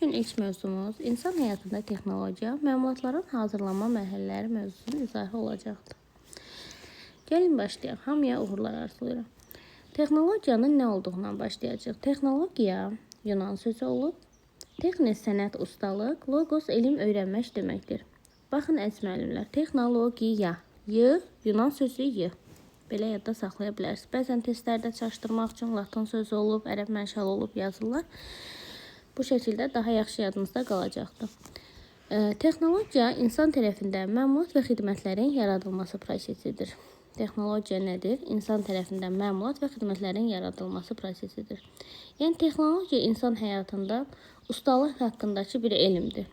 Bugün ilk mövzumuz insan həyatında texnologiya, məlumatların hazırlanma mərhələləri mövzusunun izahı olacaqdır. Gəlin başlayaq. Hamıya uğurlar arzulayıram. Texnologiyanın nə olduğundan başlayacaq. Texnologiya Yunan sözü olub. Texnis sənət ustalıq, logos elm öyrənmək deməkdir. Baxın əziz müəllimlər, texnologiya, Yunan sözü y. Belə yadda saxlaya bilərsiniz. Bəzən testlərdə çaşdırmaq üçün latin sözü olub, ərəb mənşəli olub yazırlar. Bu şəkildə daha yaxşı yadınızda qalacaqdır. Texnologiya insan tərəfindən məlumat və xidmətlərin yaradılması prosesidir. Texnologiya nədir? İnsan tərəfindən məlumat və xidmətlərin yaradılması prosesidir. Yəni, texnologiya insan həyatında ustalıq haqqındakı bir elmdir.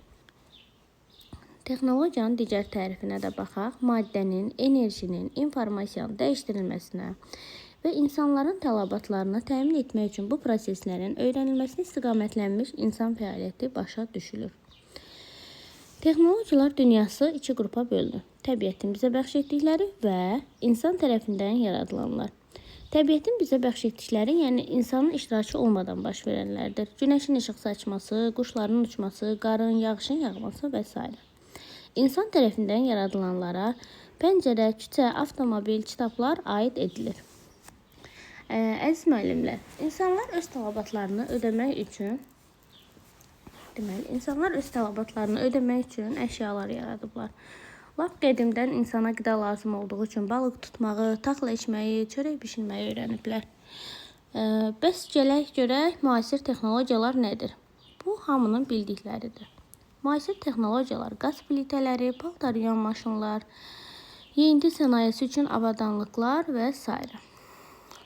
Texnologiyanın digər tərifinə də baxaq. Maddənin, enerjinin, informasiyanın dəyişdirilməsinə və insanların tələbatlarını təmin etmək üçün bu proseslərin öyrənilməsini istiqamətlənmiş insan fəaliyyəti başa düşülür. Texnologiyalar dünyası iki qrupa bölünür. Təbiətin bizə bəxş etdikləri və insan tərəfindən yaradılanlar. Təbiətin bizə bəxş etdikləri, yəni insanın iştirakı olmadan baş verənlərdir. Günəşin işıq saçması, quşların uçması, qarın, yağışın yağması və s. İnsan tərəfindən yaradılanlara pəncərə, küçə, avtomobil, kitablar aid edilir. Əziz müəllimlər, insanlar öz tələbatlarını ödəmək üçün əşyalar yaradıblar. Lap qədimdən insana qida lazım olduğu üçün balıq tutmağı, taxıl əkməyi, çörək bişirməyi öyrəniblər. Bəs gələk görək, müasir texnologiyalar nədir? Bu, hamının bildikləridir. Müasir texnologiyalar qaz plitələri, paltar yuyan maşınlar, yeyinti sənayesi üçün avadanlıqlar və s.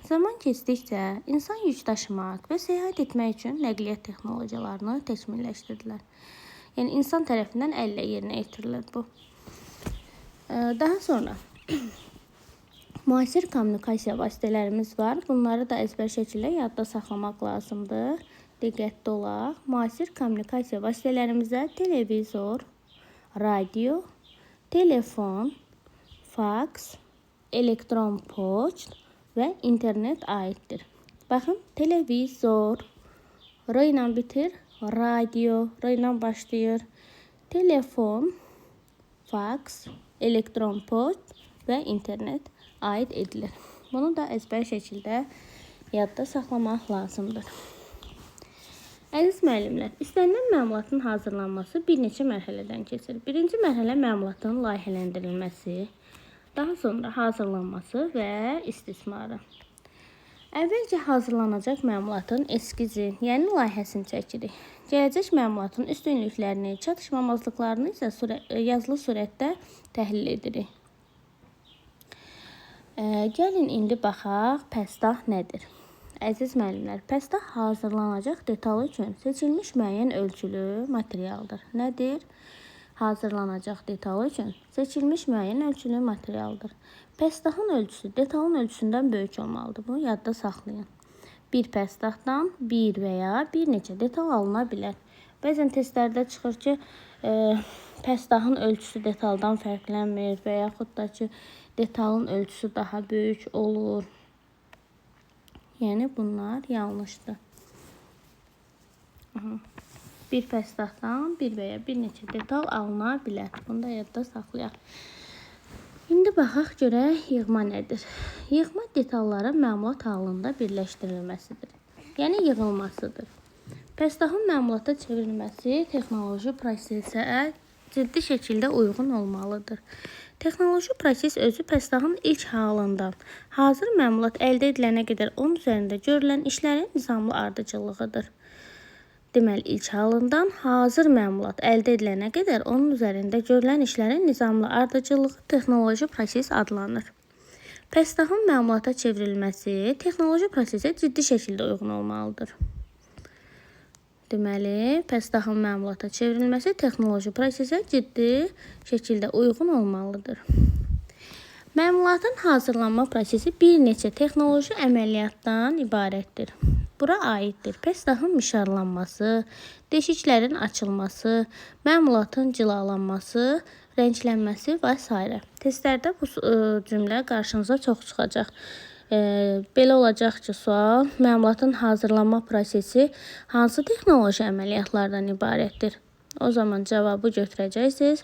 Zaman keçdikcə insan yük daşımaq və səyahət etmək üçün nəqliyyat texnologiyalarını təkmilləşdirdilər. Yəni, insan tərəfindən əllə yerinə yetirilir bu. Daha sonra müasir kommunikasiya vasitələrimiz var. Bunları da əzbər şəkildə yadda saxlamaq lazımdır. Diqqətli olaq. Müasir kommunikasiya vasitələrimizə televizor, radio, telefon, faks, elektron poçt və internet aiddir. Baxın, televizor, r ilə bitir, radio, r ilə başlayır, telefon, faks, elektron poçt və internet aid edilir. Bunu da əzbər şəkildə yadda saxlamaq lazımdır. Əziz müəllimlər, istənilən məlumatın hazırlanması bir neçə mərhələdən keçir. Birinci mərhələ məlumatın layihələndirilməsi, daha sonra hazırlanması və istismarı. Əvvəlcə hazırlanacaq məlumatın eskizin, yəni layihəsini çəkirik. Gələcək məlumatın üstünlüklərini, çatışmamazlıqlarını isə yazılı surətdə təhlil edirik. Gəlin indi baxaq, pəstah nədir? Əziz müəllimlər, pəstah hazırlanacaq detal üçün seçilmiş müəyyən ölçülü materialdır. Nədir? Hazırlanacaq detal üçün seçilmiş müəyyən ölçülü materialdır. Pəstahın ölçüsü detalın ölçüsündən böyük olmalıdır. Bunu yadda saxlayın. Bir pəstahdan bir və ya bir neçə detal alına bilər. Bəzən testlərdə çıxır ki, pəstahın ölçüsü detaldan fərqlənmir və yaxud da ki, detalın ölçüsü daha böyük olur. Yəni, bunlar yanlışdır. Bir pəstahdan bir və ya bir neçə detal alına bilər. Bunu da yadda saxlayaq. İndi baxaq görək, yığma nədir? Yığma detalların məlumat halında birləşdirilməsidir. Yəni, yığılmasıdır. Pəstahın məmulata çevrilməsi texnoloji prosesə ciddi şəkildə uyğun olmalıdır. Texnoloji proses özü pəstahın ilk halından hazır məmulat əldə edilənə qədər onun üzərində görülən işlərin nizamlı ardıcıllığıdır. Deməli, ilk halından hazır məmulat əldə edilənə qədər onun üzərində görülən işlərin nizamlı ardıcıllığı texnoloji proses adlanır. Pəstahın məmulata çevrilməsi texnoloji prosesə ciddi şəkildə uyğun olmalıdır. Deməli, pəstahın məmulata çevrilməsi texnoloji prosesə ciddi şəkildə uyğun olmalıdır. Məmulatın hazırlanma prosesi bir neçə texnoloji əməliyyatdan ibarətdir. Bura aiddir pəstahın mişarlanması, deşiklərin açılması, məmulatın cilalanması, rənglənməsi və s. Testlərdə bu cümlə qarşınıza çox çıxacaq. Belə olacaq ki, sual məlumatın hazırlanma prosesi hansı texnoloji əməliyyatlardan ibarətdir? O zaman cavabı götürəcəksiniz.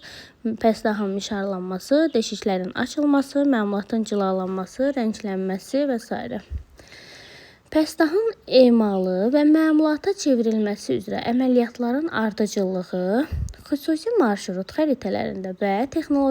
Pəstahın mişarlanması, deşiklərin açılması, məlumatın cilalanması, rənglənməsi və s. Pəstahın emalı və məmulata çevrilməsi üzrə əməliyyatların ardıcıllığı xüsusi marşrut xəritələrində və texnoloji